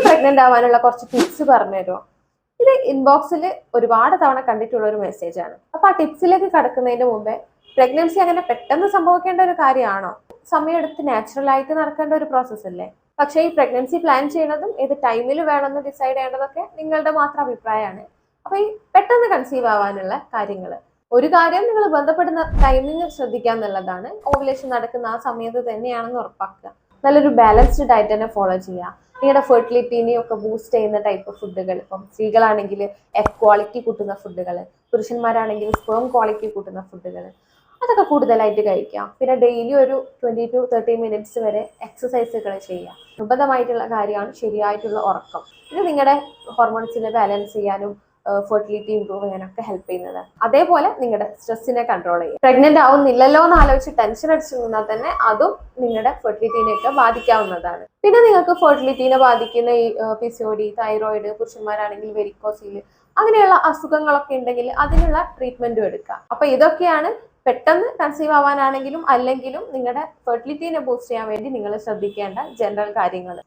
Pregnant ആവാനുള്ള കുറച്ച് tips പറഞ്ഞുതരുമോ? ഇത് ഇൻബോക്സിൽ ഒരുപാട് തവണ കണ്ടിട്ടുള്ള ഒരു മെസ്സേജ് ആണ്. അപ്പൊ ആ ടിപ്സിലേക്ക് കടക്കുന്നതിന് മുമ്പേ, പ്രഗ്നൻസി അങ്ങനെ പെട്ടെന്ന് സംഭവിക്കേണ്ട ഒരു കാര്യമാണോ? സമയമെടുത്ത് നാച്ചുറൽ ആയിട്ട് നടക്കേണ്ട ഒരു പ്രോസസ് അല്ലേ? പക്ഷേ ഈ പ്രഗ്നൻസി പ്ലാൻ ചെയ്യുന്നതും ഏത് ടൈമിൽ വേണമെന്ന് ഡിസൈഡ് ചെയ്യേണ്ടതൊക്കെ നിങ്ങളുടെ മാത്രം അഭിപ്രായമാണ്. അപ്പൊ ഈ പെട്ടെന്ന് കൺസീവ് ആവാനുള്ള കാര്യങ്ങൾ, ഒരു കാര്യം നിങ്ങൾ ബന്ധപ്പെടുന്ന ടൈമിങ് ശ്രദ്ധിക്കുക എന്നുള്ളതാണ്. ഓവുലേഷൻ നടക്കുന്ന ആ സമയത്ത് തന്നെയാണെന്ന് ഉറപ്പാക്കുക. നല്ലൊരു ബാലൻസ്ഡ് ഡയറ്റ് തന്നെ ഫോളോ ചെയ്യുക. നിങ്ങളുടെ ഫെർട്ടിലിറ്റീനെയും ഒക്കെ ബൂസ്റ്റ് ചെയ്യുന്ന ടൈപ്പ് ഫുഡുകൾ, ഇപ്പം സ്ത്രീകളാണെങ്കിൽ എഗ് ക്വാളിറ്റി കൂട്ടുന്ന ഫുഡുകൾ, പുരുഷന്മാരാണെങ്കിൽ സ്പേം ക്വാളിറ്റി കൂട്ടുന്ന ഫുഡുകൾ, അതൊക്കെ കൂടുതലായിട്ട് കഴിക്കാം. പിന്നെ ഡെയിലി ഒരു 20 to 30 മിനിറ്റ്സ് വരെ എക്സസൈസുകൾ ചെയ്യുക. നിർബന്ധമായിട്ടുള്ള കാര്യമാണ് ശരിയായിട്ടുള്ള ഉറക്കം. ഇത് നിങ്ങളുടെ ഹോർമോൺസിനെ ബാലൻസ് ചെയ്യാനും ഫെർട്ടിലിറ്റി ഇംപ്രൂവ് ചെയ്യാനൊക്കെ ഹെൽപ്പ് ചെയ്യുന്നത്. അതേപോലെ നിങ്ങളുടെ സ്ട്രെസ്സിനെ കൺട്രോൾ ചെയ്യുക. പ്രഗ്നന്റ് ആവുന്നില്ലല്ലോ എന്ന് ആലോചിച്ച് ടെൻഷൻ അടിച്ചു നിന്നാൽ തന്നെ അതും നിങ്ങളുടെ ഫെർട്ടിലിറ്റീനെയൊക്കെ ബാധിക്കാവുന്നതാണ്. പിന്നെ നിങ്ങൾക്ക് ഫെർട്ടിലിറ്റീനെ ബാധിക്കുന്ന ഈ PCOD, തൈറോയിഡ്, പുരുഷന്മാരാണെങ്കിൽ വെരിക്കോസിൽ, അങ്ങനെയുള്ള അസുഖങ്ങളൊക്കെ ഉണ്ടെങ്കിൽ അതിനുള്ള ട്രീറ്റ്മെന്റും എടുക്കുക. അപ്പൊ ഇതൊക്കെയാണ് പെട്ടെന്ന് കൺസീവ് ആവാനാണെങ്കിലും അല്ലെങ്കിലും നിങ്ങളുടെ ഫെർട്ടിലിറ്റീനെ ബൂസ്റ്റ് ചെയ്യാൻ വേണ്ടി നിങ്ങൾ ശ്രദ്ധിക്കേണ്ട ജനറൽ കാര്യങ്ങൾ.